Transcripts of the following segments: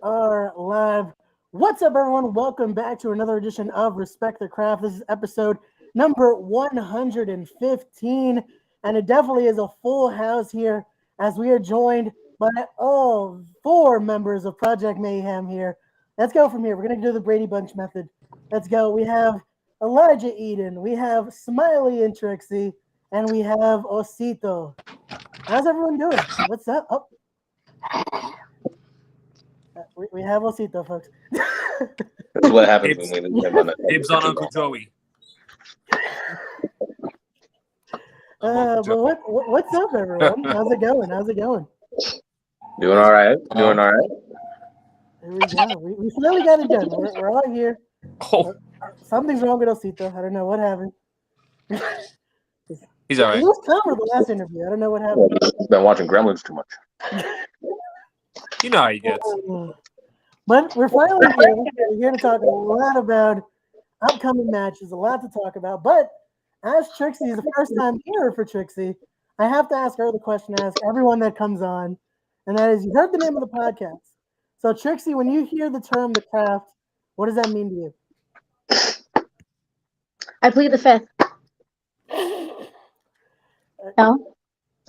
are live. What's up, everyone? Welcome back to another edition of Respect the Craft. This is episode number 115, and it definitely is a full house here as we are joined by all four members of Project Mayhem here. Let's go from here. We're going to do the Brady Bunch method. Let's go. We have Elijah Eden, we have Smiley and Trixie, and we have Osito. How's everyone doing? What's up? Oh. We have Osito, folks. That's what happens when we leave him on Dibs on Uncle Joey. But what's up, everyone? How's it going? Doing all right. Doing all right. Here we go. We finally got it done. We're all here. Oh, Something's wrong with Osito. I don't know what happened. he's all right. He was calm with the last interview. I don't know what happened. He's been watching Gremlins too much. You know how he gets. But we're finally here. We're here to talk a lot about upcoming matches, a lot to talk about. But as Trixie is the first time here for Trixie, I have to ask her the question I ask everyone that comes on, and that is, you heard the name of the podcast. So Trixie, when you hear the term the craft, what does that mean to you? I plead the fifth. No?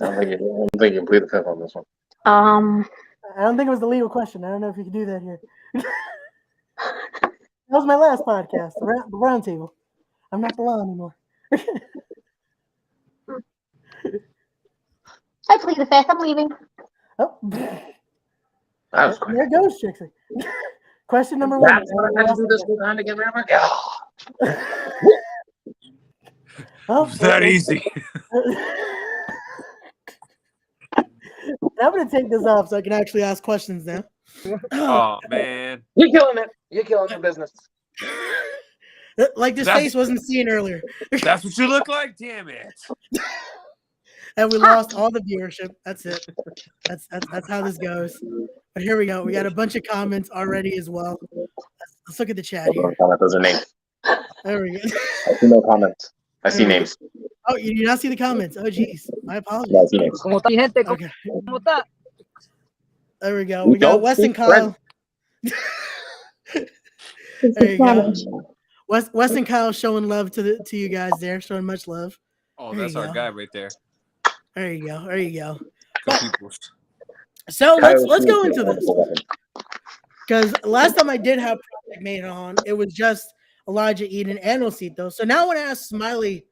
I don't think you can plead the fifth on this one. I don't think it was the legal question. I don't know if you can do that here. That was my last podcast, the round table. I'm not the law anymore. I plead the fifth. I'm leaving. Oh, That was quick. there goes Trixie. Question number one. That's what I had to do this behind to get rid of my guy. Oh, It's that easy. I'm going to take this off so I can actually ask questions now. Oh man, You're killing it. You're killing the business. Like this face wasn't seen earlier. that's what you look like. Damn it. And we lost all the viewership. That's it. That's how this goes. But here we go. We got a bunch of comments already as well. Let's look at the chat here. Those are names. There we go. I see no comments. I see names. Oh, you do not see the comments. Oh, geez. My apologies. I see names. ¿Cómo está mi gente? Okay. ¿Cómo está? There we go. We got Don't Wes and speak Kyle. It's There you a go. challenge. Wes and Kyle showing love to you guys there, showing much love. Oh, There that's you our go. guy right there. There you go. There you go. Good people. So let's go into this. Because last time I did have Project Mayhem on, it was just Elijah Eden and Osito. So now I want to ask Smiley,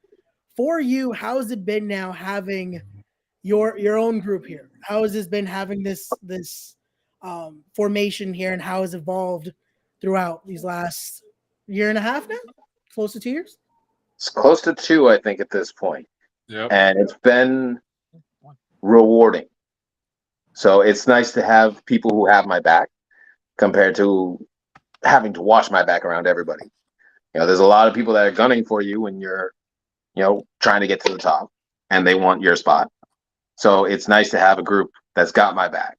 for you, how has it been now having your own group here? How has this been having this formation here, and how has it evolved throughout these last year and a half now? Close to 2 years? It's close to 2, I think, at this point. Yep. And it's been rewarding. So it's nice to have people who have my back compared to having to watch my back around everybody. You know, there's a lot of people that are gunning for you when you're, trying to get to the top and they want your spot. So it's nice to have a group that's got my back,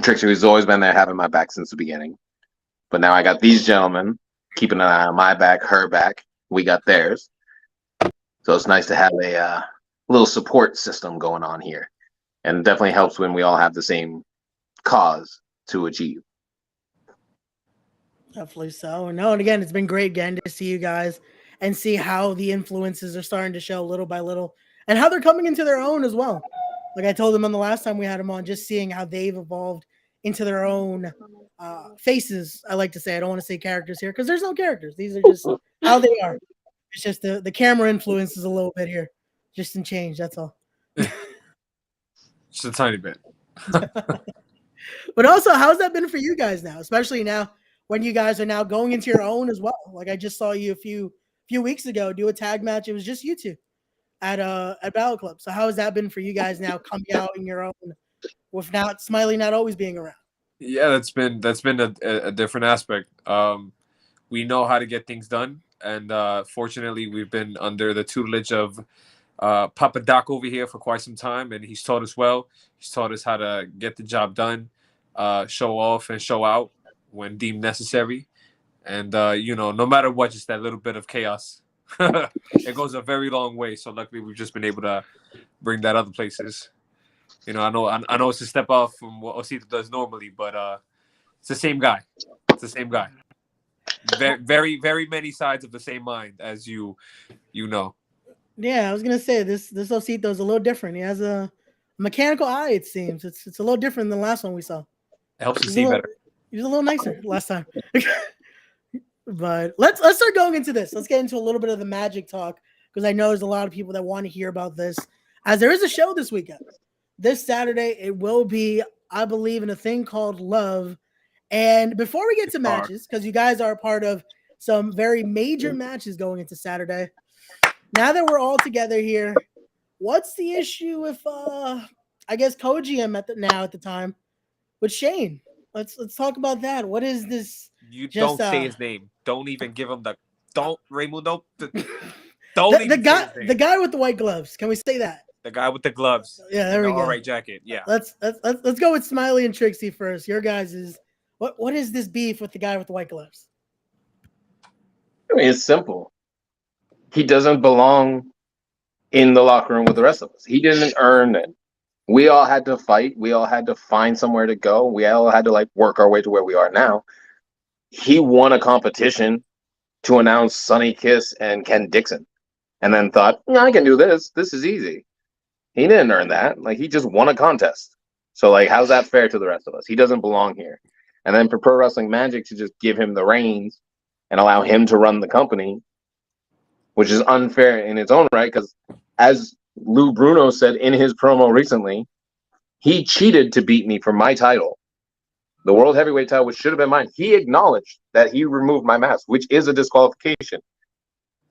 Trixie has always been there having my back since the beginning. But now I got these gentlemen keeping an eye on my back, her back. We got theirs. So it's nice to have a little support system going on here. And it definitely helps when we all have the same cause to achieve. Definitely so. No, and again, it's been great again to see you guys and see how the influences are starting to show little by little and how they're coming into their own as well. Like I told them on the last time we had them on, just seeing how they've evolved into their own faces. I like to say, I don't want to say characters here because there's no characters. These are just how they are. It's just the camera influences a little bit here, just in change. That's all. Just a tiny bit. But also, how's that been for you guys now, especially now when you guys are now going into your own as well? Like I just saw you a few weeks ago do a tag match. It was just you two at Battle Club. So how has that been for you guys now coming out in your own with not Smiley not always being around? Yeah, that's been a different aspect. We know how to get things done, and fortunately, we've been under the tutelage of Papa Doc over here for quite some time, and he's taught us well. He's taught us how to get the job done, show off and show out when deemed necessary, and no matter what, just that little bit of chaos. It goes a very long way. So luckily, we've just been able to bring that other places. You know, I know it's a step off from what Osito does normally, but it's the same guy. It's the same guy. Very many sides of the same mind, as you know. Yeah, I was gonna say this Osito is a little different. He has a mechanical eye. It seems it's a little different than the last one we saw. It helps you He's see a little, better. He's a little nicer last time. But let's start going into this. Let's get into a little bit of the Magic talk because I know there's a lot of people that want to hear about this. As there is a show this weekend, this Saturday, it will be, I believe, in a thing called Love. And before we get to matches, because you guys are a part of some very major matches going into Saturday. Now that we're all together here, what's the issue with I guess co-GM at the time with Shane? Let's talk about that. What is this? You don't say his name. Don't even give him Raymundo. Don't the even guy say his name. the guy with the white gloves. Can we say that? The guy with the gloves. Yeah, there we go. All right, jacket. Yeah. Let's go with Smiley and Trixie first. Your guys is what is this beef with the guy with the white gloves? I mean, it's simple. He doesn't belong in the locker room with the rest of us. He didn't earn it. We all had to fight. We all had to find somewhere to go. We all had to work our way to where we are now. He won a competition to announce Sonny Kiss and Ken Dixon, and then thought, no, I can do this. This is easy. He didn't earn that. He just won a contest. So how's that fair to the rest of us? He doesn't belong here. And then for Pro Wrestling Magic to just give him the reins and allow him to run the company, which is unfair in its own right, because as Lou Bruno said in his promo recently, he cheated to beat me for my title, the World Heavyweight title, which should have been mine. He acknowledged that he removed my mask, which is a disqualification.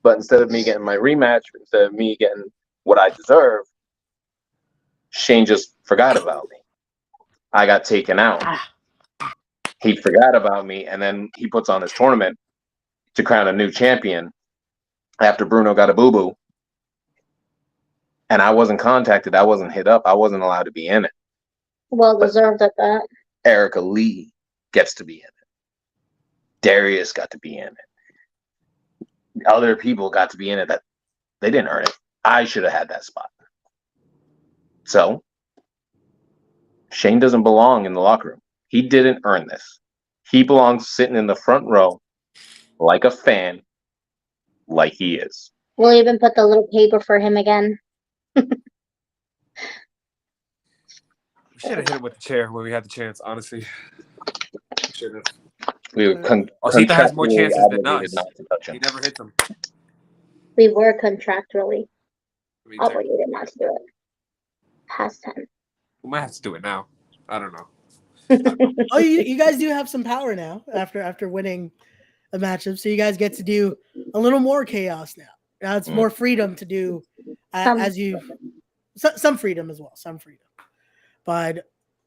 But instead of me getting my rematch, instead of me getting what I deserve, Shane just forgot about me. I got taken out. He forgot about me, and then he puts on this tournament to crown a new champion after Bruno got a boo-boo. And I wasn't contacted. I wasn't hit up. I wasn't allowed to be in it. Well deserved at that. Erica Lee gets to be in it. Darius got to be in it. Other people got to be in it that they didn't earn it. I should have had that spot. So, Shane doesn't belong in the locker room. He didn't earn this. He belongs sitting in the front row like a fan, like he is. We'll even put the little paper for him again. We should have hit him with the chair when we had the chance, honestly. Should have. Osito has more chances than us. He never hits them. We were contractually obligated not to do it. Past tense. We might have to do it now. I don't know. Oh, you guys do have some power now after winning a matchup, so you guys get to do a little more chaos now. Now it's more freedom to do some freedom as well, some freedom. But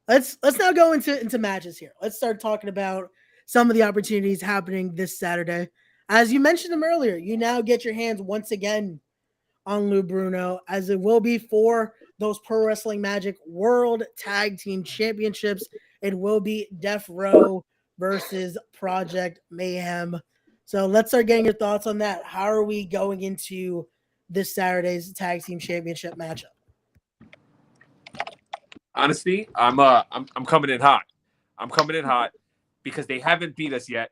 let's now go into matches here. Let's start talking about some of the opportunities happening this Saturday. As you mentioned them earlier, you now get your hands once again on Lou Bruno, as it will be for those Pro Wrestling Magic World Tag Team Championships. It will be Death Row versus Project Mayhem. So let's start getting your thoughts on that. How are we going into this Saturday's Tag Team Championship matchup? Honestly, I'm coming in hot. I'm coming in hot because they haven't beat us yet.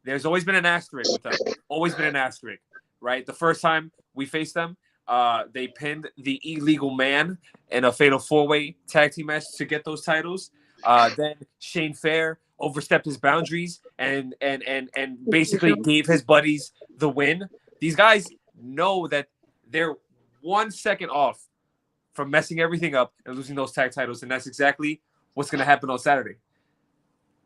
There's always been an asterisk with them. Always been an asterisk, right? The first time we faced them, they pinned the Illegal Man in a fatal four-way tag team match to get those titles. Then Shane Fair overstepped his boundaries and basically gave his buddies the win. These guys know that they're 1 second off from messing everything up and losing those tag titles, and that's exactly what's going to happen on Saturday.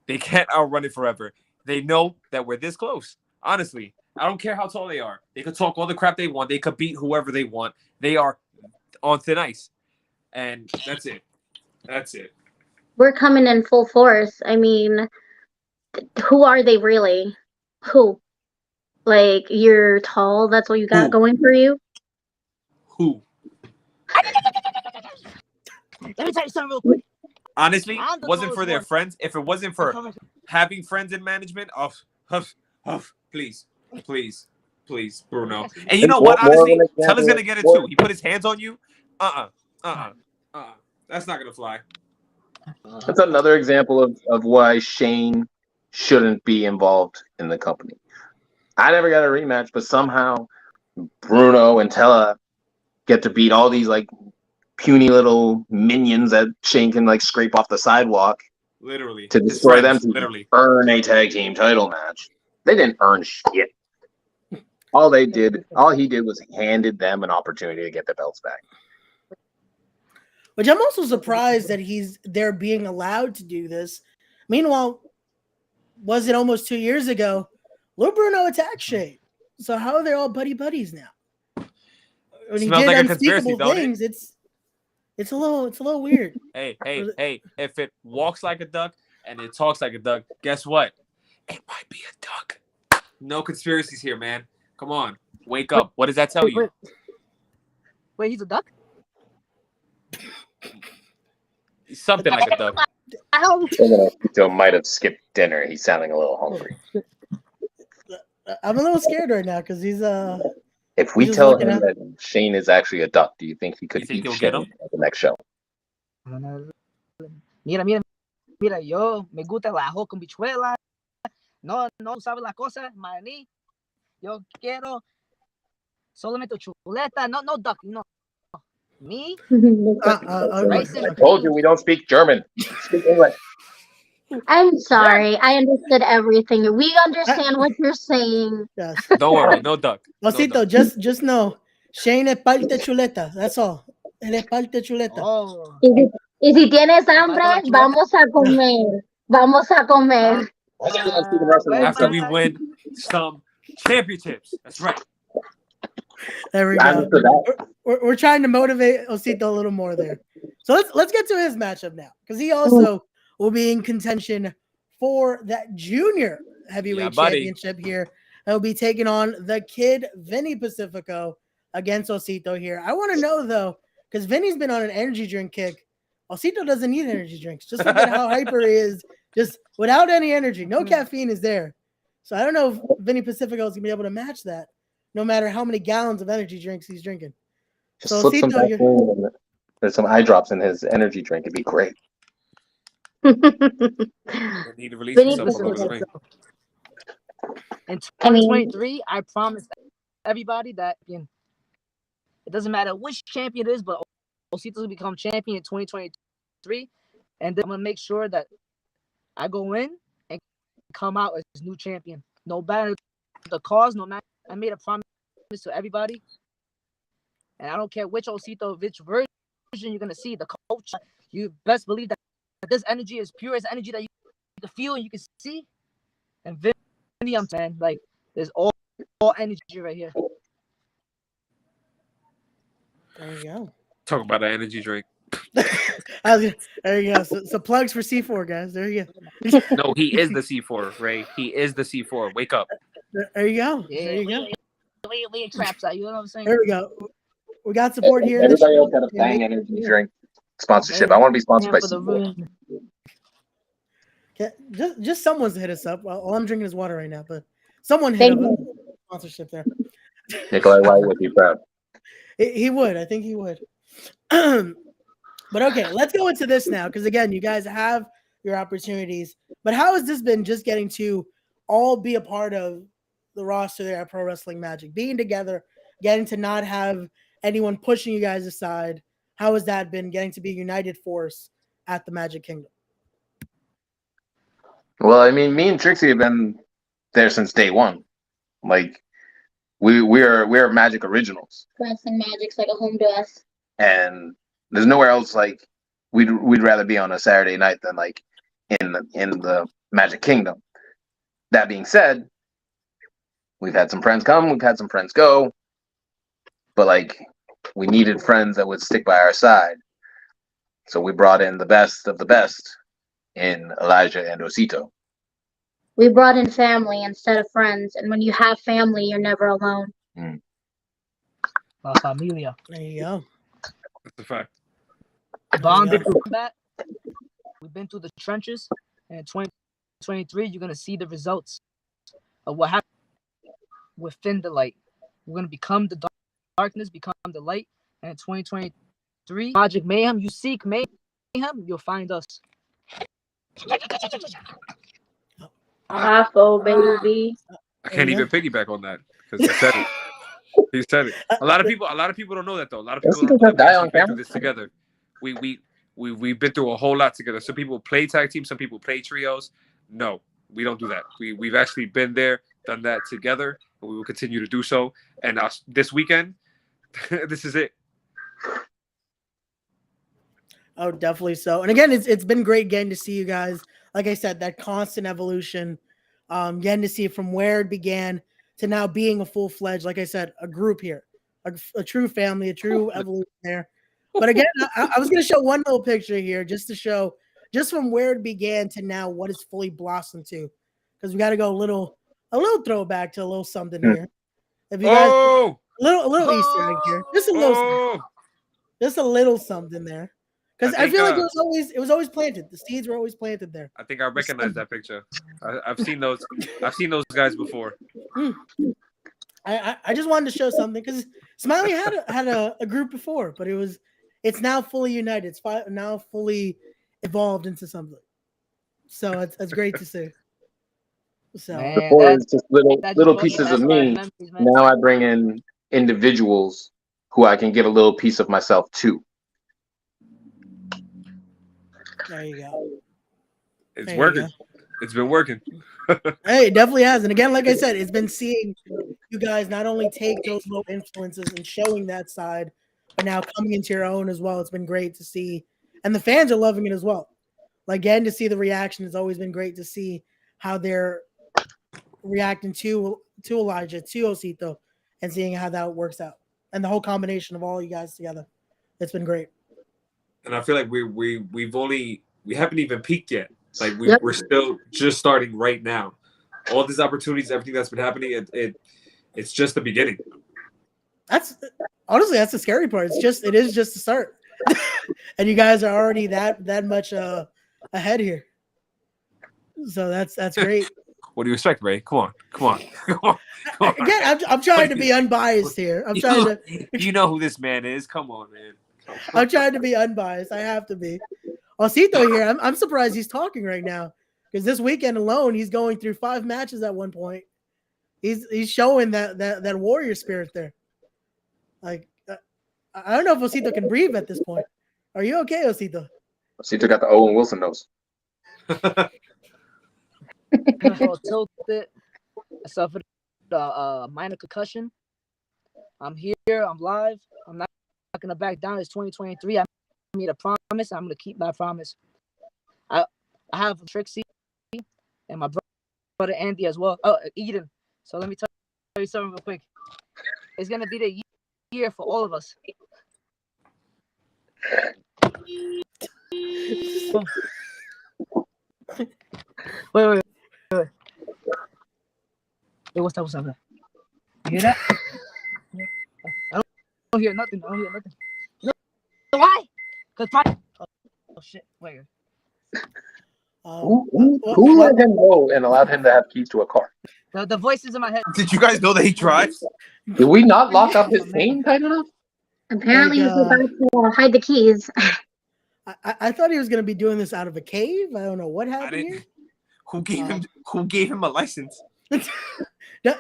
They can't outrun it forever. They know that we're this close. Honestly, I don't care how tall they are. They could talk all the crap they want. They could beat whoever they want. They are on thin ice, and that's it. That's it. We're coming in full force. I mean, who are they really? Who? You're tall. That's what you got going for you? Who? Let me tell you something real quick. Honestly, wasn't for their friends. If it wasn't for having friends in management, please, Bruno. And you know what? Honestly, Teller's gonna get it too. He put his hands on you. That's not gonna fly. That's another example of why Shane shouldn't be involved in the company. I never got a rematch, but somehow Bruno and Tella get to beat all these like puny little minions that Shane can like scrape off the sidewalk Literally. to His destroy friends, them to literally. earn a tag team title match. They didn't earn shit. All he did was handed them an opportunity to get the belts back. Which I'm also surprised that they're being allowed to do this. Meanwhile, was it almost 2 years ago? Lil Bruno attacked Shane. So how are they all buddies now? When he Smells did like a conspiracy, unspeakable don't things, it's a little weird. Hey, if it walks like a duck and it talks like a duck, guess what? It might be a duck. No conspiracies here, man. Come on. Wake up. What does that tell you? Wait, he's a duck? Something like a duck. Joe might have skipped dinner. He's sounding a little hungry. I'm a little scared right now because he's If we just tell looking him at- that Shane is actually a duck, do you think he could You think eat he'll Shane get him? at the next show? Mira, yo me gusta el ajo con bichuela. No sabe la cosa, maní. Yo quiero solamente chuleta. No duck, no. Me? Rice I and told you beans. we don't speak German. Speak English. I'm sorry. I understood everything. We understand what you're saying. yes. Don't worry. No duck. No Osito, duck. just know Shane es parte chuleta. That's all. Él es parte chuleta. Oh. Y si tienes hambre, Falta la chuleta. vamos a comer. Vamos a comer. After we win some championships. That's right. There we I go. understood that. We're trying to motivate Osito a little more there. So let's get to his matchup now, because he also will be in contention for that junior heavyweight championship here. He'll be taking on the kid Vinny Pacifico against Osito here. I want to know though, because Vinny's been on an energy drink kick. Osito doesn't need energy drinks. Just look at how hyper he is, just without any energy. No caffeine is there. So I don't know if Vinny Pacifico is gonna be able to match that, no matter how many gallons of energy drinks he's drinking. Just So slip some Osito, Vaseline in there's some eye drops in his energy drink. It'd be great. I need to release Vinny himself all over the ring. In 2023, I promised everybody that it doesn't matter which champion it is, but Osito's will become champion in 2023. And then I'm going to make sure that I go in and come out as new champion. No matter the cause, no matter. I made a promise to everybody. And I don't care which Osito, which version you're going to see, the coach, you best believe that this energy is pure as energy that you can feel and you can see. And Vinny, I'm saying, like, there's all energy right here. there you go. Talk about an energy drink. There you go. So plugs for C4, guys. There you go. No, he is the C4, Ray. He is the C4. Wake up. There you go. Yeah, There you go. we ain't traps out, you know what I'm saying? There we go. We got support here. Everybody else got a Bang energy drink sponsorship. I want to be sponsored by C4. Just someone's hit us up. Well, I'm drinking his water right now, but someone hit up sponsorship there. Nikolai White would be proud. He would. I think he would. But okay, let's go into this now, because again, you guys have your opportunities. But how has this been, just getting to all be a part of the roster there at Pro Wrestling Magic, being together, getting to not have anyone pushing you guys aside? How has that been, getting to be a united force at the Magic Kingdom? Well, I mean, me and Trixie have been there since day one. Like, we're Magic originals, Wrestling Magic's like a home to us. and there's nowhere else like we'd rather be on a Saturday night than like in the Magic Kingdom. That being said, we've had some friends come, we've had some friends go, but like we needed friends that would stick by our side, so we brought in the best of the best in Elijah and Osito. We brought in family instead of friends, and when you have family, you're never alone. La familia. There you go. That's a fact. Bonded through combat. We've been through the trenches, and in 2023, you're gonna see the results of what happened within the light. We're gonna become the darkness, become the light, and in 2023, 3, Project Mayhem. You seek Mayhem, you'll find us. Bravo, baby. I can't even piggyback on that because he said it. He said it. A lot of people don't know that though. A lot of people don't know that we actually been through this together. We've been through a whole lot together. Some people play tag teams, some people play trios. No, we don't do that. We've actually been there, done that together, and we will continue to do so. And this weekend, this is it. Oh, definitely so. And again, it's been great getting to see you guys. Like I said, that constant evolution, getting to see from where it began to now being a full-fledged, like I said, a group here, a true family, a true evolution there. But again, I was going to show one little picture here just to show just from where it began to now what it's fully blossomed to, because we got to go a little throwback to a little something here. If you guys, a little Easter egg here, just a little something there. Because I feel like it was always planted. The seeds were always planted there. I think I recognize that picture. I've seen those. I've seen those guys before. I just wanted to show something because Smiley had a group before, but it's now fully united. It's now fully evolved into something. So it's great to see. So before it's just little pieces of me. Now I bring in individuals who I can get a little piece of myself too. There you go. It's working. It's been working. Hey, it definitely has. And again, like I said, it's been seeing you guys not only take those low influences and showing that side, but now coming into your own as well. It's been great to see. And the fans are loving it as well. Like, again, to see the reaction, it's always been great to see how they're reacting to Elijah, to Osito, and seeing how that works out. And the whole combination of all you guys together. It's been great. And I feel like we haven't even peaked yet. Like we're still just starting right now. All these opportunities, everything that's been happening, it's just the beginning. That's the scary part. It is just the start. And you guys are already that much ahead here. So that's great. What do you expect, Ray? Come on. Again, I'm trying to be unbiased here. You know who this man is. Come on, man. I'm trying to be unbiased. I have to be. Osito here, I'm surprised he's talking right now because this weekend alone, he's going through 5 matches at one point. He's showing that warrior spirit there. Like, I don't know if Osito can breathe at this point. Are you okay, Osito? Osito got the Owen Wilson nose. Tilted. I suffered a minor concussion. I'm here. I'm live. I'm not going to back down. It's 2023. I made a promise. I'm going to keep my promise. I have Trixie and my brother Andy as well. Oh, Eden. So let me tell you something real quick. It's going to be the year for all of us. Wait. Hey, what's that? You hear that? I don't hear nothing. You know why? Because oh shit! Wait. Who let him go and allowed him to have keys to a car? The voices in my head. Did you guys know that he drives? Did we not lock up his chain tight enough? Apparently, he's about to hide the keys. I thought he was going to be doing this out of a cave. I don't know what happened here. Who gave him a license?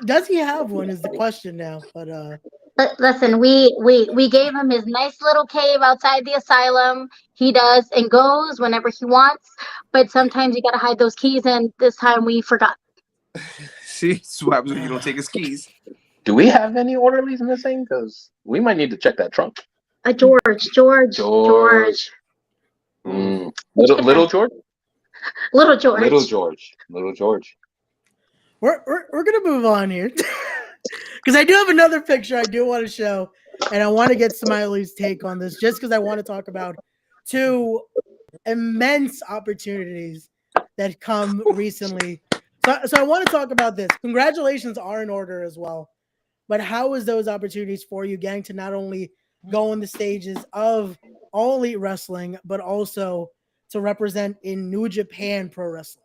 Does he have one is the question now. But listen, we gave him his nice little cave outside the asylum. He does and goes whenever he wants, but sometimes you got to hide those keys, and this time we forgot. See, that's what happens when you don't take his keys. Do we have any orderlies missing? Because we might need to check that trunk. George. Little George? Little George. Little George. We're gonna move on here because I do have another picture I do want to show, and I want to get Smiley's take on this just because I want to talk about 2 immense opportunities that come recently. So I want to talk about this. Congratulations are in order as well, but how is those opportunities for you getting to not only go on the stages of All Elite Wrestling, but also to represent in New Japan Pro Wrestling?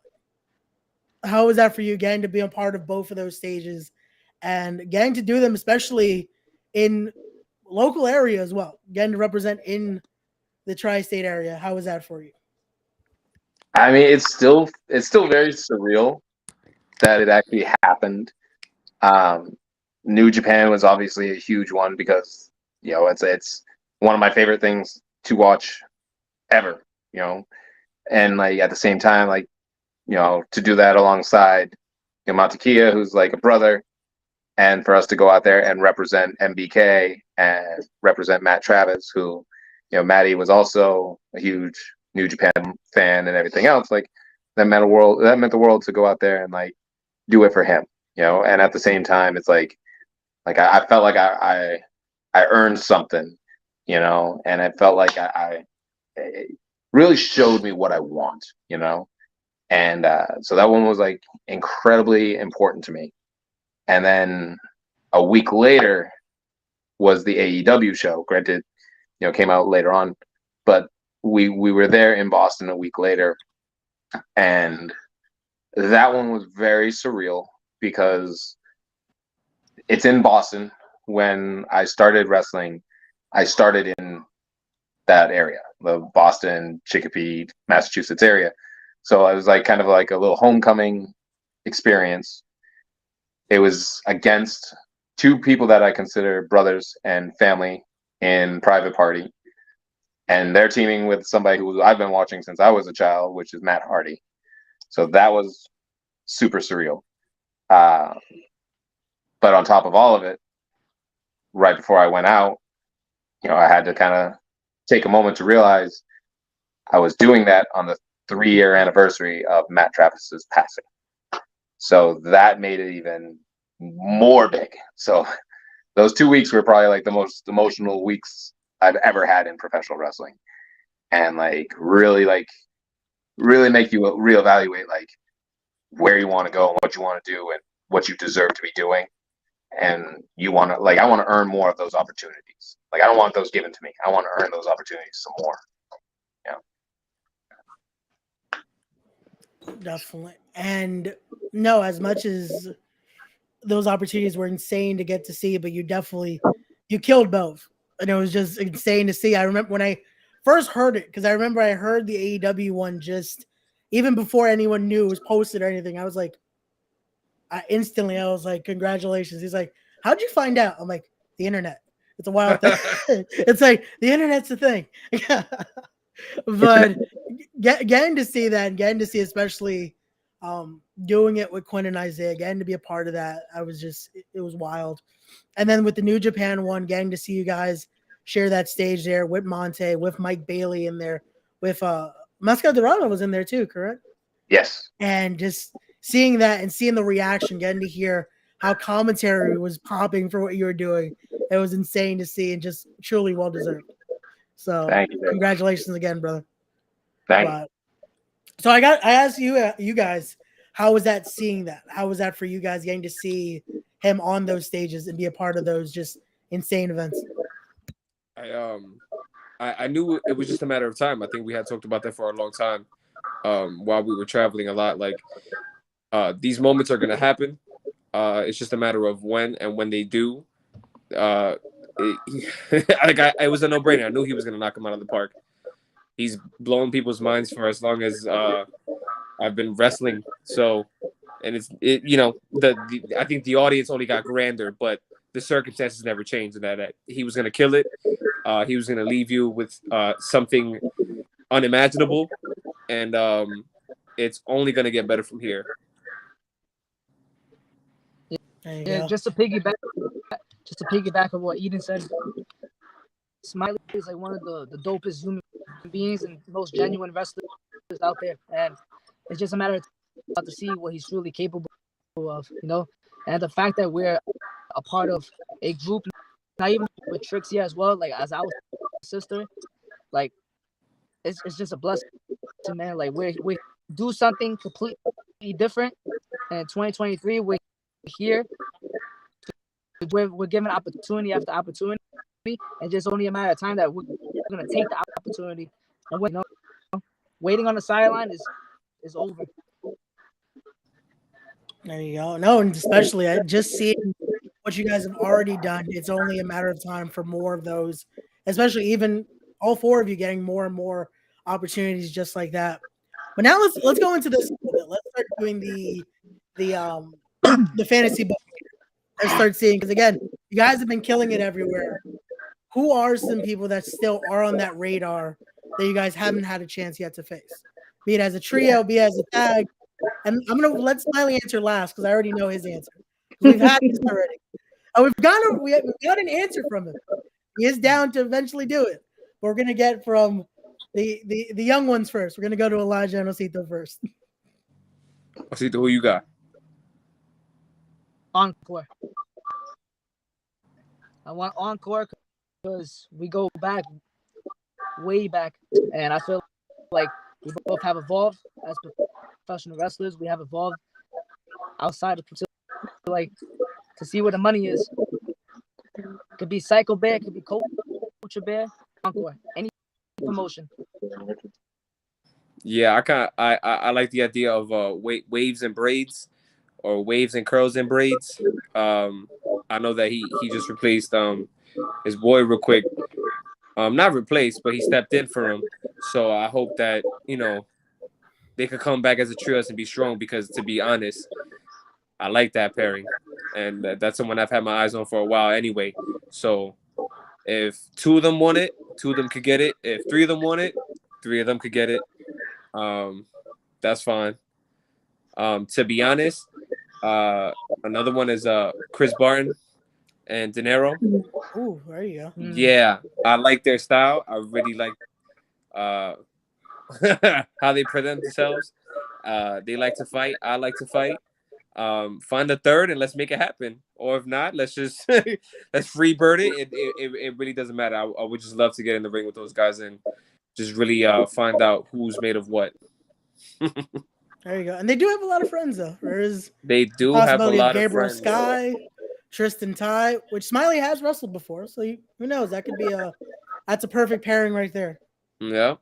How is that for you, getting to be a part of both of those stages and getting to do them, especially in local area as well, getting to represent in the tri-state area. How was that for you? I mean, it's still very surreal that it actually happened. New Japan was obviously a huge one because it's one of my favorite things to watch ever. And like at the same time, like to do that alongside Matakia, who's like a brother, and for us to go out there and represent MBK and represent Matt Travis, who Matty was also a huge New Japan fan and everything else. Like that meant the world to go out there and like do it for him. And at the same time, it's like I felt like I earned something, and I felt like it really showed me what I want, and so that one was like incredibly important to me. And then a week later was the AEW show. Granted, came out later on, but we were there in Boston a week later, and that one was very surreal because it's in Boston. When I started wrestling, I started in that area, the Boston, Chicopee, Massachusetts area. So it was like kind of like a little homecoming experience. It was against two people that I consider brothers and family in Private Party. And they're teaming with somebody who I've been watching since I was a child, which is Matt Hardy. So that was super surreal. But on top of all of it, right before I went out, I had to kind of take a moment to realize I was doing that on the 3-year anniversary of Matt Travis's passing. So that made it even more big. So those 2 weeks were probably like the most emotional weeks I've ever had in professional wrestling, and really make you reevaluate like where you want to go and what you want to do and what you deserve to be doing. And I want to earn more of those opportunities. Like I don't want those given to me. I want to earn those opportunities some more. Definitely. And no, as much as those opportunities were insane to get to see, but you killed both. And it was just insane to see. I remember when I first heard it, because I remember I heard the AEW one just even before anyone knew it was posted or anything. I was like, congratulations. He's like, how'd you find out? I'm like, the internet. It's a wild thing. It's like the internet's a thing. But getting to see that, and getting to see especially doing it with Quinn and Isaiah, getting to be a part of that, it was wild. And then with the New Japan one, getting to see you guys share that stage there with Monte, with Mike Bailey in there, with Masca Dorado was in there too, correct? Yes. And just seeing that and seeing the reaction, getting to hear how commentary was popping for what you were doing, it was insane to see and just truly well deserved. So thank you, congratulations again, brother. Thank you. So I asked you guys, how was that seeing that? How was that for you guys getting to see him on those stages and be a part of those just insane events? I knew it was just a matter of time. I think we had talked about that for a long time while we were traveling a lot. Like these moments are gonna happen. It's just a matter of when, and when they do, it was a no-brainer. I knew he was gonna knock him out of the park. He's blown people's minds for as long as I've been wrestling. So, and I think the audience only got grander, but the circumstances never changed. And that he was gonna kill it. He was gonna leave you with something unimaginable, and it's only gonna get better from here. Yeah, just to piggyback on what Eden said, Smiley is like one of the dopest human beings and most genuine wrestlers out there, and it's just a matter of time to see what he's truly capable of, and the fact that we're a part of a group, not even with Trixie as well, like as our sister, like it's just a blessing, man. Like we do something completely different, and in 2023 we're here. We're given opportunity after opportunity, and just only a matter of time that we're going to take the opportunity. And waiting on the sideline is over. There you go. No, and especially just seeing what you guys have already done, it's only a matter of time for more of those, especially even all four of you getting more and more opportunities just like that. But now let's go into this a little bit. Let's start doing the fantasy book and start seeing, because again, you guys have been killing it everywhere. Who are some people that still are on that radar that you guys haven't had a chance yet to face? Be it as a trio, be it as a tag. And I'm gonna let Smiley answer last because I already know his answer. We've had this already. Oh, we've got an answer from him. He is down to eventually do it. But we're gonna get from the young ones first. We're gonna go to Elijah and Osito first. Osito, who you got? Encore. I want Encore because we go back, way back, and I feel like we both have evolved as professional wrestlers. We have evolved outside of like to see where the money is. Could be Psycho Bear, could be Culture Bear, Encore, any promotion. Yeah, I like the idea of waves and braids, or waves and curls and braids. I know that he just replaced his boy real quick. Not replaced, but he stepped in for him. So I hope that, you know, they could come back as a trio and be strong, because to be honest, I like that pairing. And that's someone I've had my eyes on for a while anyway. So if two of them want it, two of them could get it. If three of them want it, three of them could get it. That's fine. To be honest, another one is Chris Barton and De Niro. Ooh, there you go. Yeah, I like their style. I really like how they present themselves. They like to fight. I like to fight. Find a third and let's make it happen. Or if not, let's just let's free bird it. It really doesn't matter. I would just love to get in the ring with those guys and just really find out who's made of what. There you go. And they do have a lot of friends, though. They do have a lot of Gabriel friends. Sky, Tristan Ty, which Smiley has wrestled before. So who knows? That could be that's a perfect pairing right there. Yeah.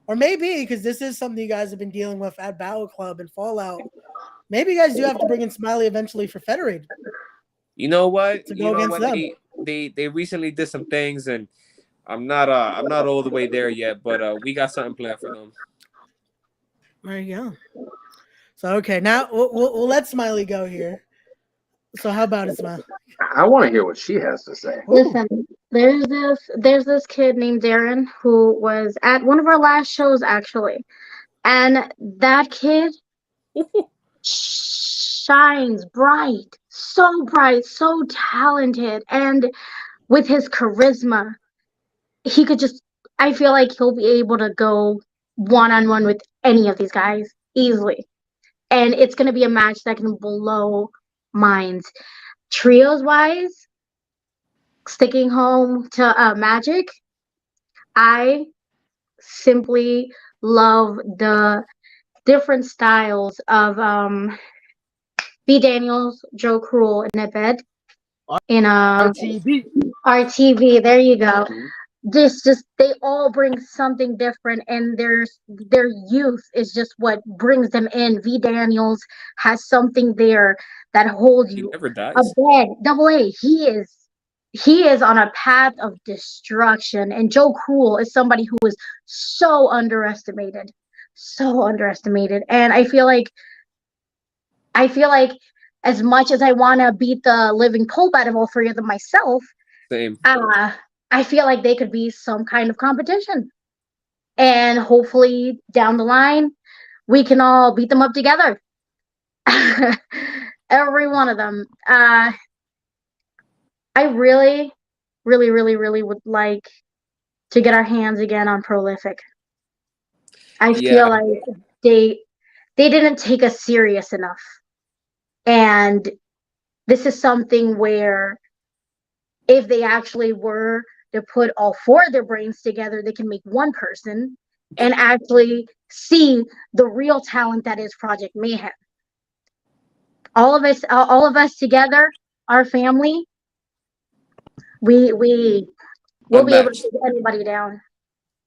Or maybe, because this is something you guys have been dealing with at Battle Club and Fallout, maybe you guys do have to bring in Smiley eventually for Federated. You know what? To go against them. They recently did some things, and I'm not all the way there yet, but we got something planned for them. There you go. So okay, now we'll let Smiley go here. So how about it, Smiley? I want to hear what she has to say. Listen, there's this kid named Darren who was at one of our last shows actually, and that kid shines bright, so talented, and with his charisma, he could just. I feel like he'll be able to go one-on-one with any of these guys easily, and it's gonna be a match that can blow minds. Trios wise, sticking home to Magic, I simply love the different styles of B. Daniels, Joe Cruel, and Nebed in RTV. There you go. They all bring something different, and their youth is just what brings them in. V. Daniels has something there that holds you. He never dies. Double A. He is on a path of destruction, and Joe Cruel is somebody who is so underestimated, and I feel like as much as I want to beat the living pulp out of all three of them myself, Same. I feel like they could be some kind of competition, and hopefully down the line we can all beat them up together. Every one of them. I really would like to get our hands again on Prolific. I feel like they didn't take us serious enough, and this is something where if they actually were to put all four of their brains together, they can make one person and actually see the real talent that is Project Mayhem. All of us together, our family, we'll be able to take anybody down.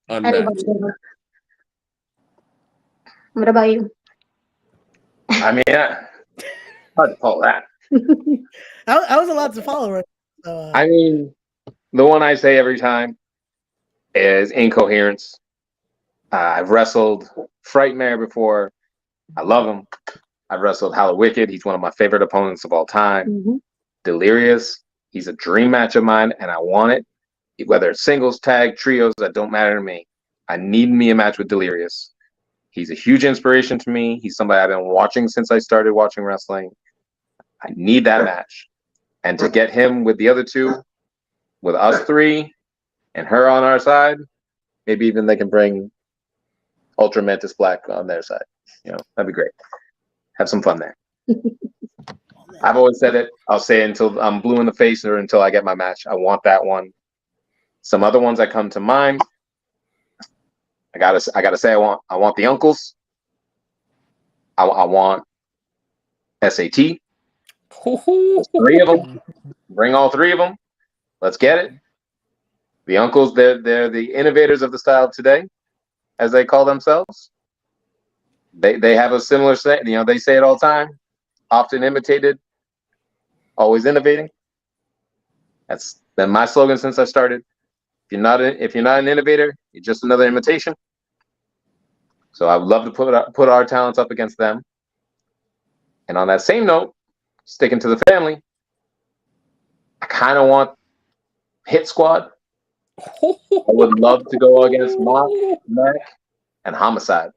Anybody down. What about you? I mean, hard to call that. I was a lot to follow. Right? I mean, the one I say every time, is incoherence. I've wrestled Frightmare before. I love him. I've wrestled Hollow Wicked. He's one of my favorite opponents of all time. Mm-hmm. Delirious. He's a dream match of mine, and I want it. Whether it's singles, tag, trios, that don't matter to me. I need me a match with Delirious. He's a huge inspiration to me. He's somebody I've been watching since I started watching wrestling. I need that match. And to get him with the other two, with us three, and her on our side, maybe even they can bring Ultra Mantis Black on their side. That'd be great. Have some fun there. I've always said it. I'll say it until I'm blue in the face or until I get my match. I want that one. Some other ones that come to mind. I gotta say I want the uncles. I want SAT. 3 of them. Bring all 3 of them. Let's get it. The uncles, they're the innovators of the style of today, as they call themselves. They have a similar say. They say it all the time. Often imitated, always innovating. That's been my slogan since I started. If you're not an innovator, you're just another imitation. So I would love to put our talents up against them. And on that same note, sticking to the family, I kind of want Hit Squad. I would love to go against Mock, Mac, and Homicide.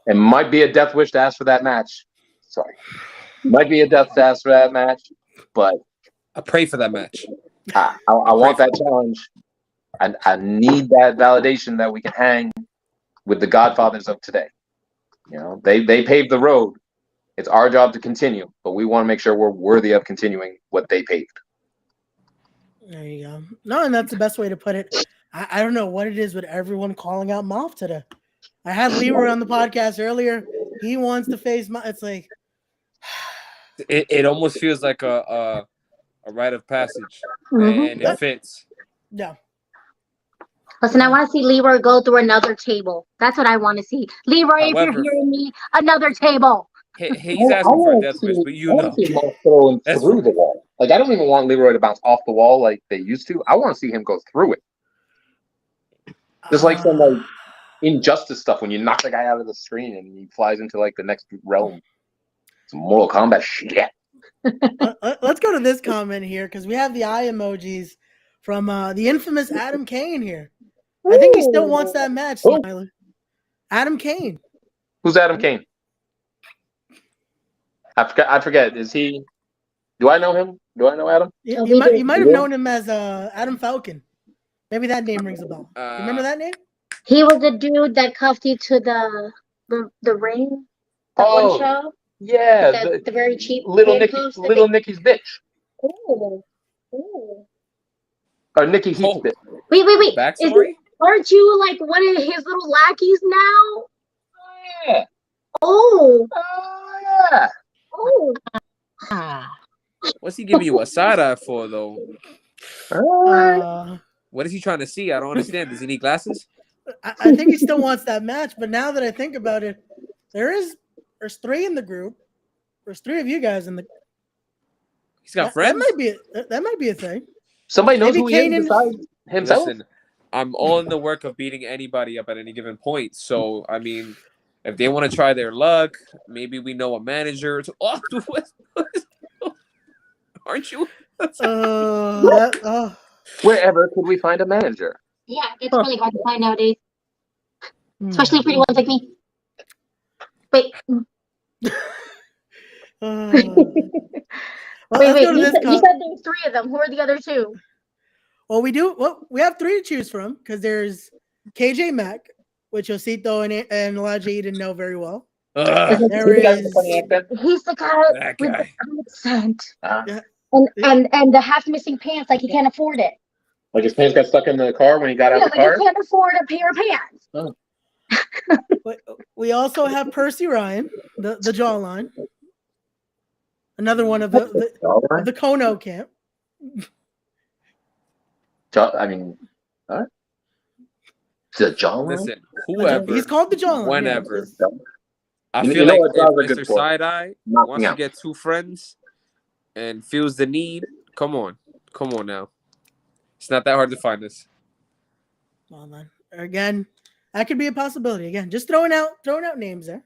It might be a death wish to ask for that match. Sorry. Might be a death to ask for that match, but I pray for that match. I want that challenge. And I need that validation that we can hang with the godfathers of today. They paved the road. It's our job to continue, but we want to make sure we're worthy of continuing what they paved. There you go. No, and that's the best way to put it. I don't know what it is with everyone calling out Moff today. I had Leroy on the podcast earlier. He wants to face Moff. It's like it almost feels like a rite of passage, Mm-hmm. and it fits. Yeah. Listen, I want to see Leroy go through another table. That's what I want to see. Leroy, However, if you're hearing me, another table. He's asking for a death wish, but I want to see Moff throwing through the wall. Like, I don't even want Leroy to bounce off the wall like they used to. I want to see him go through it. Just like some Injustice stuff when you knock the guy out of the screen and he flies into the next realm. Some Mortal Kombat shit. Let's go to this comment here because we have the eye emojis from the infamous Adam Kane here. I think he still wants that match, Smiley. Adam Kane. Who's Adam Kane? I forget. Is he? Do I know him? Do I know Adam? You might have known him as Adam Falcon. Maybe that name rings a bell. Remember that name? He was the dude that cuffed you to the ring. One show. Yeah, the very cheap Little Nicky's bitch. Oh. Or Nikki Heath's bitch. Wait. Backstory? Aren't you like one of his little lackeys now? Yeah. Oh. Yeah. Oh. What's he giving you a side eye for, though? What is he trying to see? I don't understand. Does he need glasses? I think he still wants that match, but now that I think about it, there's 3 in the group. There's 3 of you guys in the. He's got friends. That might be a thing. Somebody knows who he is besides himself. Listen, I'm all in the work of beating anybody up at any given point. So I mean, if they want to try their luck, maybe we know a manager. Aren't you? Wherever could we find a manager? Yeah, it's really hard to find nowadays, especially pretty ones like me. Wait. Wait. You said there's 3 of them. Who are the other 2? Well, we have 3 to choose from because there's KJ Mack, which Osito and Elijah Eden know very well. He's the guy with the accent. And the half missing pants, like he can't afford it. Like his pants got stuck in the car when he got out of the car? He can't afford a pair of pants. Oh. But we also have Percy Ryan, the jawline. Another one of the Kono camp. I mean, the jawline? Listen, whoever. He's called the jawline. Whenever. Yeah. I feel like if Mr. Side-Eye wants to get 2 friends and feels the need, come on now. It's not that hard to find this. Well then, again, that could be a possibility. Again, just throwing out names there.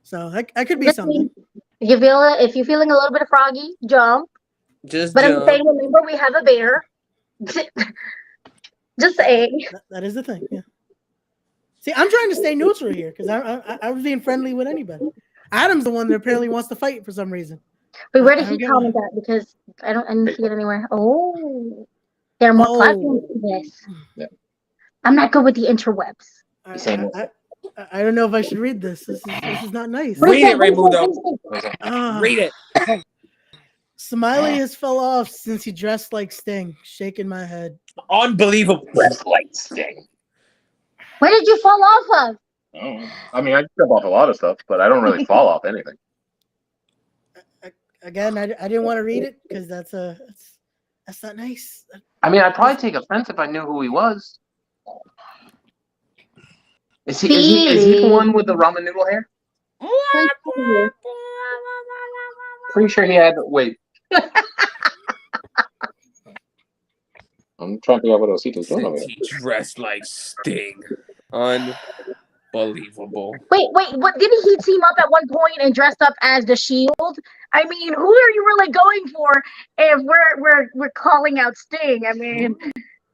So that could be something. If you're feeling a little bit froggy, jump. Just But I'm jump. saying, remember, we have a bear. Just saying. That is the thing. Yeah. See, I'm trying to stay neutral here because I was being friendly with anybody. Adam's the one that apparently wants to fight for some reason. Wait, where did he comment that? Because I didn't see it anywhere. Oh, there are more platforms to this. Yeah. I'm not good with the interwebs. I don't know if I should read this. This is not nice. Read it, Raymundo. Read it. Smiley has fell off since he dressed like Sting. Shaking my head. Unbelievable. Dressed like Sting. Where did you fall off of? Oh. I mean, I step off a lot of stuff, but I don't really fall off anything. Again, I didn't want to read it because that's not nice. I mean, I'd probably take offense if I knew who he was. Is he the one with the ramen noodle hair? Pretty sure he had. Wait. I'm trying to figure out what Osito's doing over there. He dressed like Sting. Unbelievable. Wait, what didn't he team up at one point and dressed up as the Shield? I mean, who are you really going for if we're calling out Sting? I mean,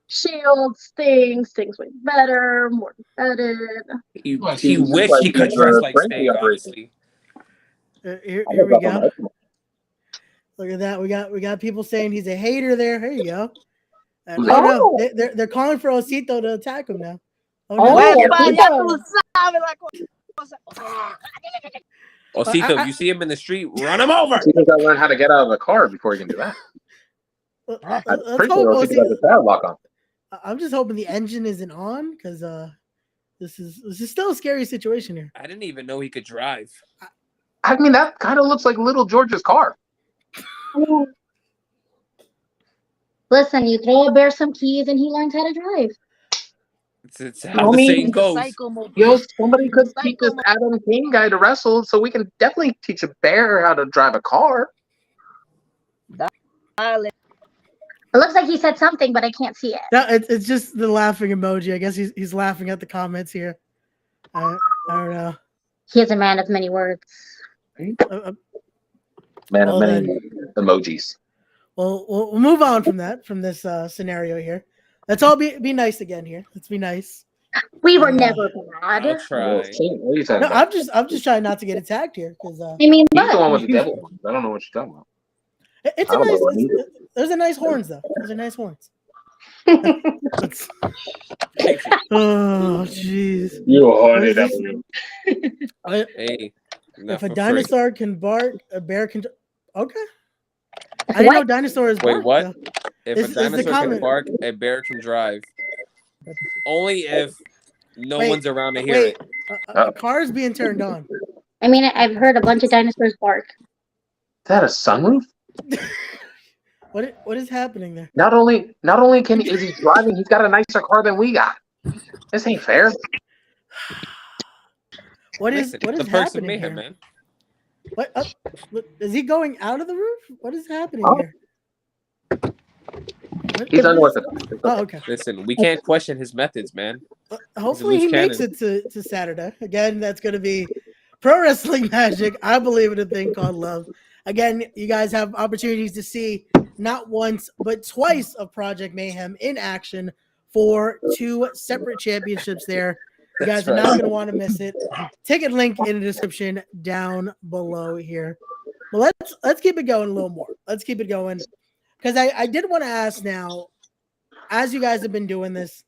Shield, Sting's way better, more pathetic. He wished he could dress like Sting, honestly. Here we go. Look at that. We got people saying he's a hater there. Here you go. No, they're calling for Osito to attack him now. Osito, if you see him in the street, run him over. Osito's got to learn how to get out of the car before he can do that. I'm pretty sure Osito has a pad lock on. I'm just hoping the engine isn't on because this is still a scary situation here. I didn't even know he could drive. I mean, that kind of looks like Little George's car. Listen, you throw a bear some keys and he learns how to drive. It's how the saying goes. Yo, somebody could teach this Adam King guy to wrestle, so we can definitely teach a bear how to drive a car. It looks like he said something, but I can't see it. No, it's just the laughing emoji. I guess he's laughing at the comments here. I don't know. He is a man of many words. Man of many emojis. Well, we'll move on from this scenario here. Let's all be nice again here. Let's be nice. We were never bad. I'll try. No, I'm just trying not to get attacked here because I mean, he's the one with the devil horns. I don't know what you're talking about. It's a nice. Those are nice horns, though. Those are nice horns. Oh, jeez. You horny devil. Hey. If a dinosaur can bark, a bear can. Okay. I didn't know dinosaurs bark. Wait, what? Though. If a dinosaur can bark, a bear can drive. Only if no one's around to hear it. A car is being turned on. I mean, I've heard a bunch of dinosaurs bark. Is that a sunroof? What is happening there? Not only is he driving, he's got a nicer car than we got. This ain't fair. What is the happening perks of Mayhem, here? man. What is he going out of the roof? What is happening here? He's unorthodox. Oh, okay. Listen, we can't question his methods, man. Hopefully he makes it to Saturday. Again, that's going to be Pro Wrestling Magic. I believe in a thing called love. Again, you guys have opportunities to see not once, but twice of Project Mayhem in action for 2 separate championships there. You guys are not going to want to miss it. Ticket link in the description down below here. Well, let's keep it going a little more. Let's keep it going. Because I did want to ask now, as you guys have been doing this,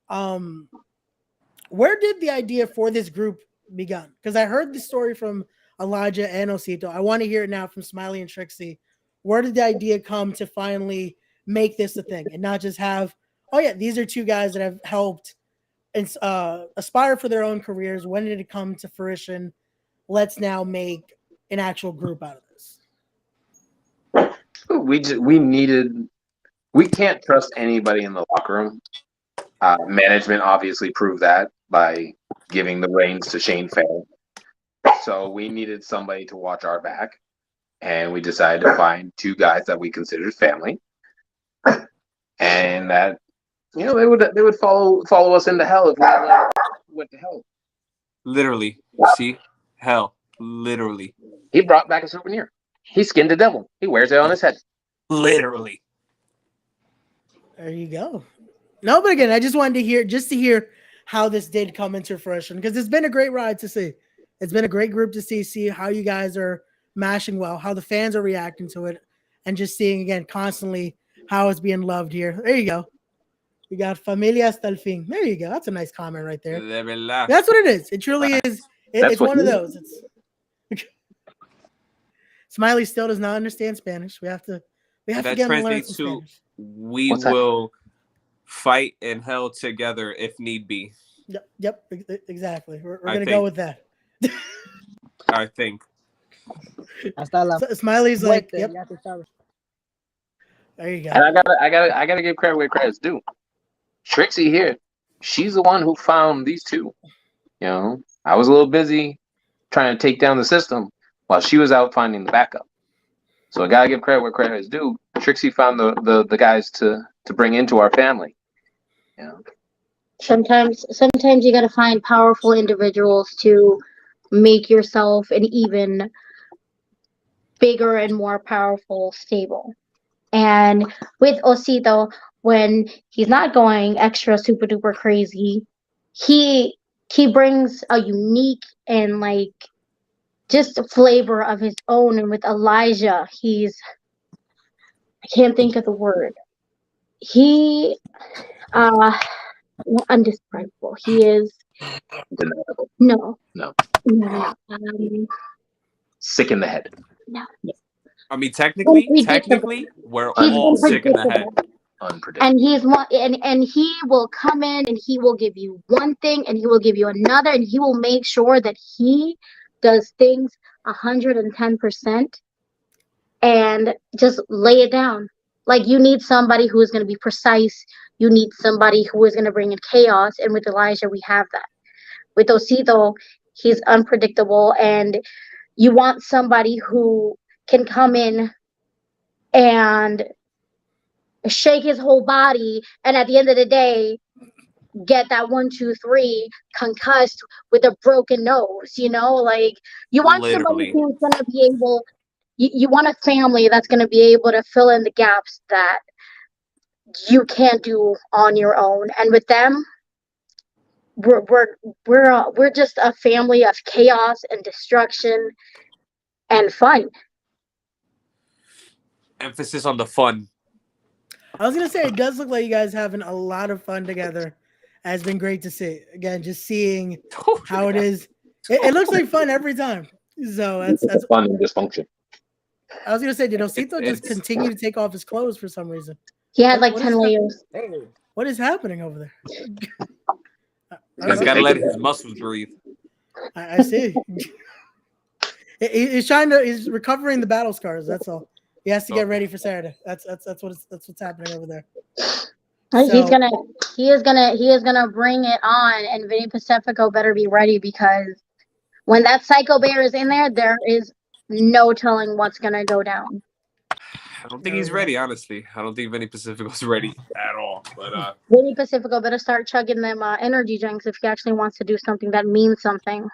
where did the idea for this group begun? Because I heard the story from Elijah and Osito. I want to hear it now from Smiley and Trixie. Where did the idea come to finally make this a thing and not just have, oh yeah, these are 2 guys that have helped and aspire for their own careers. When did it come to fruition? Let's now make an actual group out of this. We can't trust anybody in the locker room. Management obviously proved that by giving the reins to Shane Fair. So we needed somebody to watch our back, and we decided to find 2 guys that we considered family, and that You know, they would follow us into hell if we went to hell. Literally, you see, hell, literally. He brought back a souvenir. He skinned a devil. He wears it on his head. Literally. There you go. No, but again, I just wanted to hear how this did come into fruition, because it's been a great ride to see. It's been a great group to see how you guys are mashing well, how the fans are reacting to it, and just seeing again constantly how it's being loved here. There you go. We got Familia hasta el fin. There you go. That's a nice comment right there. That's what it is. It truly is. It's one of those. Smiley still does not understand Spanish. We have to get him to learn some Spanish. We will fight in hell together if need be. Yep, exactly. We're gonna go with that. I think. So Smiley's like, yep. There you go. And I gotta give credit where credit's due. Trixie here, she's the one who found these two. You know, I was a little busy trying to take down the system while she was out finding the backup. So I gotta give credit where credit is due. Trixie found the guys to bring into our family. You know. Sometimes you gotta find powerful individuals to make yourself an even bigger and more powerful stable. And with Osito, when he's not going extra super duper crazy, he brings a unique and like just a flavor of his own. And with Elijah, I can't think of the word. He undescribable. He is no. Sick in the head. No. I mean, technically, we're all sick in the head. Unpredictable. And he's one, and he will come in and he will give you one thing and he will give you another, and he will make sure that he does things 110% and just lay it down. Like, you need somebody who is going to be precise. You need somebody who is going to bring in chaos. And with Elijah, we have that. With Osito, he's unpredictable, and you want somebody who can come in and shake his whole body, and at the end of the day, get that 1, 2, 3 concussed with a broken nose. You know, like, you want somebody who's going to be able. You want a family that's going to be able to fill in the gaps that you can't do on your own. And with them, we're just a family of chaos and destruction and fun. Emphasis on the fun. I was gonna say, it does look like you guys having a lot of fun together. Has been great to see. Again, just seeing how it is. It looks like fun every time. So that's fun and dysfunction. I was gonna say, did Osito just continue to take off his clothes for some reason? He had like 10 layers. What is happening over there? He's got to let his muscles breathe. I see. He's recovering the battle scars. That's all. He has to get ready for Saturday. That's what's happening over there. So, he is gonna bring it on, and Vinny Pacifico better be ready, because when that Psycho Bear is in there, there is no telling what's gonna go down. I don't think he's ready, honestly. I don't think Vinny Pacifico's ready at all. But Vinny Pacifico better start chugging them energy drinks if he actually wants to do something that means something.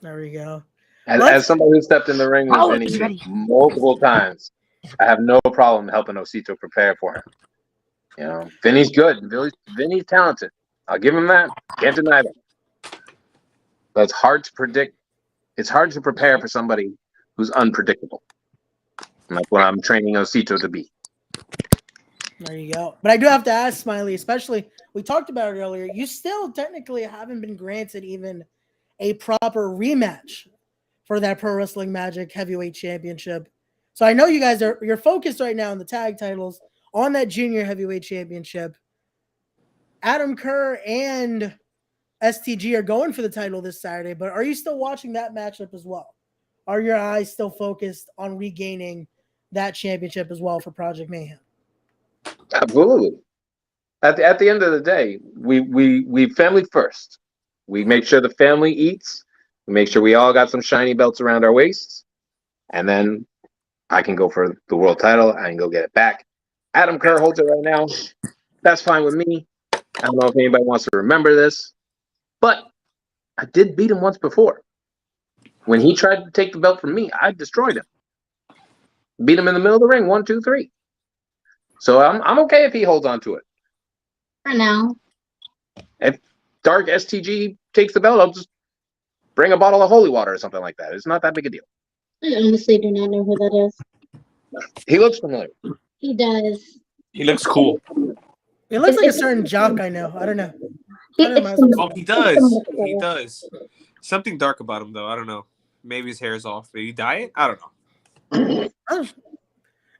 There we go. As somebody who stepped in the ring with Vinny multiple times, I have no problem helping Osito prepare for him. You know, Vinny's good. Vinny's talented. I'll give him that. Can't deny that. But it's hard to predict. It's hard to prepare for somebody who's unpredictable. And that's what I'm training Osito to be. There you go. But I do have to ask, Smiley, especially, we talked about it earlier, you still technically haven't been granted even a proper rematch for that Pro Wrestling Magic Heavyweight Championship. So I know you guys you're focused right now on the tag titles, on that Junior Heavyweight Championship. Adam Kerr and STG are going for the title this Saturday, but are you still watching that matchup as well? Are your eyes still focused on regaining that championship as well for Project Mayhem? Absolutely. At the end of the day, we family first. We make sure the family eats. We make sure we all got some shiny belts around our waists, and then I can go for the world title. I can go get it back. Adam Kerr holds it right now. That's fine with me. I don't know if anybody wants to remember this, but I did beat him once before. When he tried to take the belt from me, I destroyed him. Beat him in the middle of the ring, 1, 2, 3. So I'm okay if he holds on to it. For now. If Dark STG takes the belt, I'll just bring a bottle of holy water or something like that. It's not that big a deal. I honestly do not know who that is. He looks familiar. He does. He looks cool. It looks like a certain jock I know. I don't know. Oh, he does. He does. Something dark about him, though. I don't know. Maybe his hair is off. Maybe he dye it? I don't know.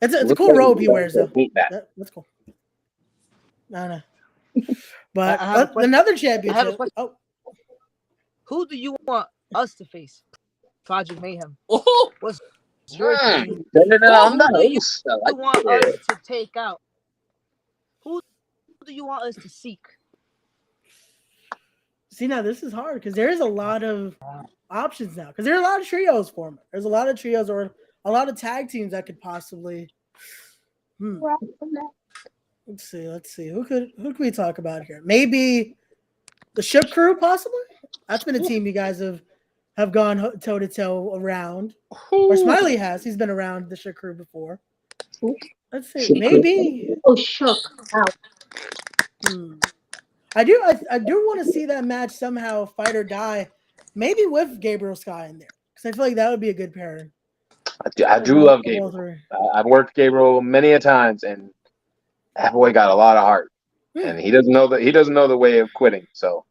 It's a cool robe he wears, though. That's cool. I don't know. But another championship. Oh. Who do you want us to face? Project Mayhem. Oh, what's your thing? Who do you want us to take out? Who do you want us to seek? See, now this is hard because there is a lot of options now. Because there are a lot of trios forming. There's a lot of trios or a lot of tag teams that could possibly. Let's see. Who could we talk about here? Maybe the Ship Crew, possibly. That's been a team you guys have gone toe to toe around. Or Smiley has. He's been around the Ship Crew before. Let's see. Maybe. Oh, shook. Out. I do want to see that match somehow, fight or die, maybe with Gabriel Sky in there, because I feel like that would be a good pairing. I do love Gabriel. I've worked Gabriel many a times, and that boy got a lot of heart, and he doesn't know the way of quitting. So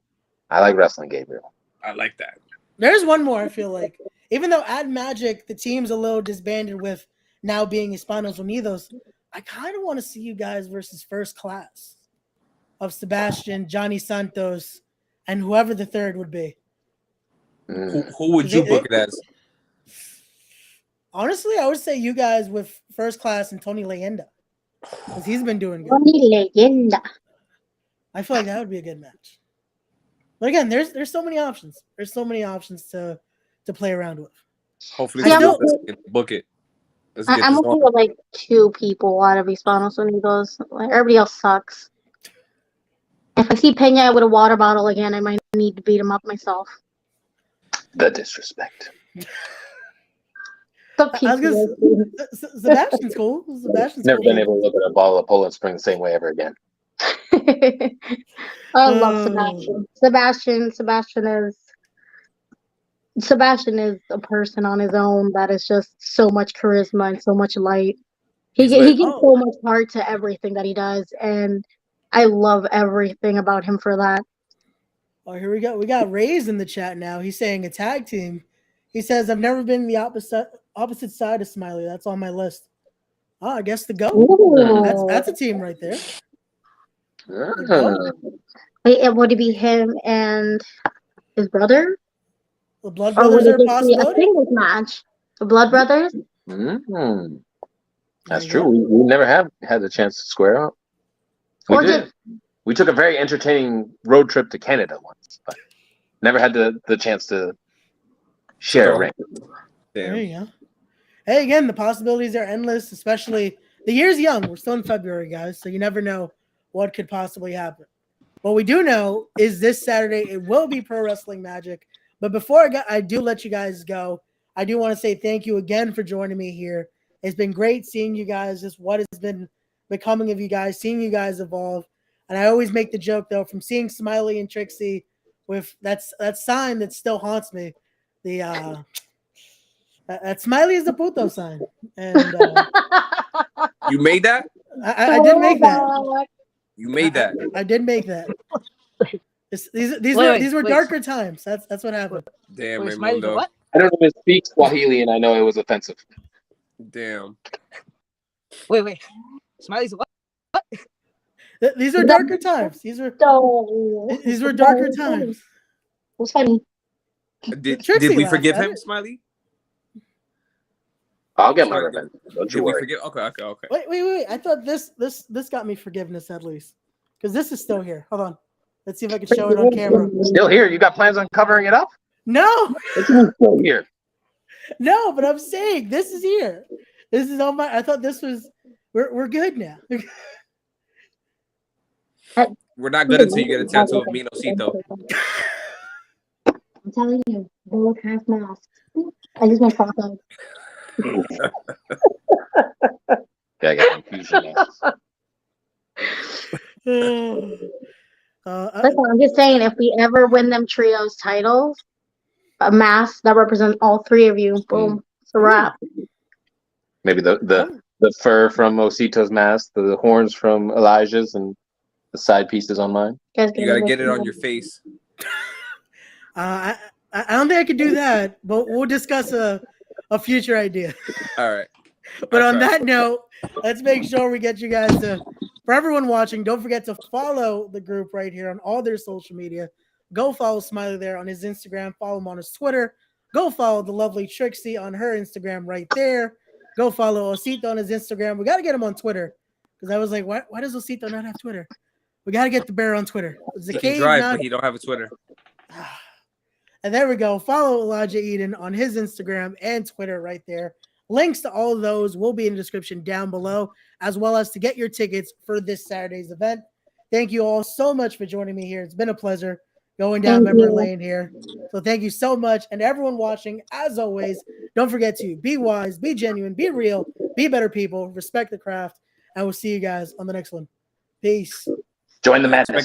I like wrestling Gabriel. I like that. There's one more. I feel like, even though at Magic the team's a little disbanded with now being Hispanos Unidos, I kind of want to see you guys versus First Class of Sebastian, Johnny Santos, and whoever the third would be. Who would you book it as? Honestly, I would say you guys with First Class and Tony Leyenda, because he's been doing good. Tony Leyenda. I feel like that would be a good match. But again, there's so many options. There's so many options to play around with. Hopefully, book it. I'm okay with like 2 people out of Hispanos Unidos. Like, everybody else sucks. If I see Pena with a water bottle again, I might need to beat him up myself. The disrespect. Sebastian's cool. Never been able to look at a bottle of Poland Spring the same way ever again. I love Sebastian. Sebastian is a person on his own that is just so much charisma and so much light. He gives so much heart to everything that he does, and I love everything about him for that. Oh, here we go. We got Ray's in the chat now. He's saying a tag team. He says, I've never been the opposite side of Smiley. That's on my list. Oh, I guess the GOAT. That's a team right there. Wait, it would it be him and his brother? The Blood Brothers are a possibility? A singles match. The Blood Brothers? That's true. We never have had the chance to square up. We took a very entertaining road trip to Canada once, but never had the chance to share a ring. There you go. Hey, again, the possibilities are endless, especially the year's young. We're still in February, guys, so you never know what could possibly happen. What we do know is this Saturday it will be Pro Wrestling Magic. But before I do let you guys go, I do want to say thank you again for joining me here. It's been great seeing you guys, just what has been becoming of you guys, seeing you guys evolve. And I always make the joke, though, from seeing Smiley and Trixie with that sign that still haunts me. That Smiley is the puto sign. And you made that? I did make that. You made that. I did make that. These were darker times. That's what happened. Damn, Raymundo. What? I don't even speak Swahili, and I know it was offensive. Damn. Wait. Smiley's what? These are darker times. These were darker times. What's funny? Did we forgive him, Smiley? I'll get my revenge. Don't you worry. Okay. Wait. I thought this got me forgiveness at least, because this is still here. Hold on. Let's see if I can show it on camera. Still here? You got plans on covering it up? No. It's still here. No, but I'm saying this is here. This is on my. I thought this was. We're good now. We're not good until you get a tattoo of me and Osito. I'm telling you, both half masks. I just went cross eyed. Yeah, I got confusion. Listen, I'm just saying, if we ever win them trios titles, a mask that represents all three of you, boom, it's a wrap. Maybe the fur from Osito's mask, the horns from Elijah's, and the side pieces on mine. You gotta get it on your face. I don't think I could do that, but we'll discuss a future idea. All right. But on that note, let's make sure we get you guys to, for everyone watching, don't forget to follow the group right here on all their social media. Go follow Smiley there on his Instagram. Follow him on his Twitter. Go follow the lovely Trixie on her Instagram right there. Go follow Osito on his Instagram. We got to get him on Twitter because I was like, why does Osito not have Twitter? We got to get the bear on Twitter. He can drive, but he don't have a Twitter. And there we go. Follow Elijah Eden on his Instagram and Twitter right there. Links to all of those will be in the description down below, as well as to get your tickets for this Saturday's event. Thank you all so much for joining me here. It's been a pleasure going down memory lane here. So thank you so much. And everyone watching, as always, don't forget to be wise, be genuine, be real, be better people, respect the craft. And we'll see you guys on the next one. Peace. Join the madness.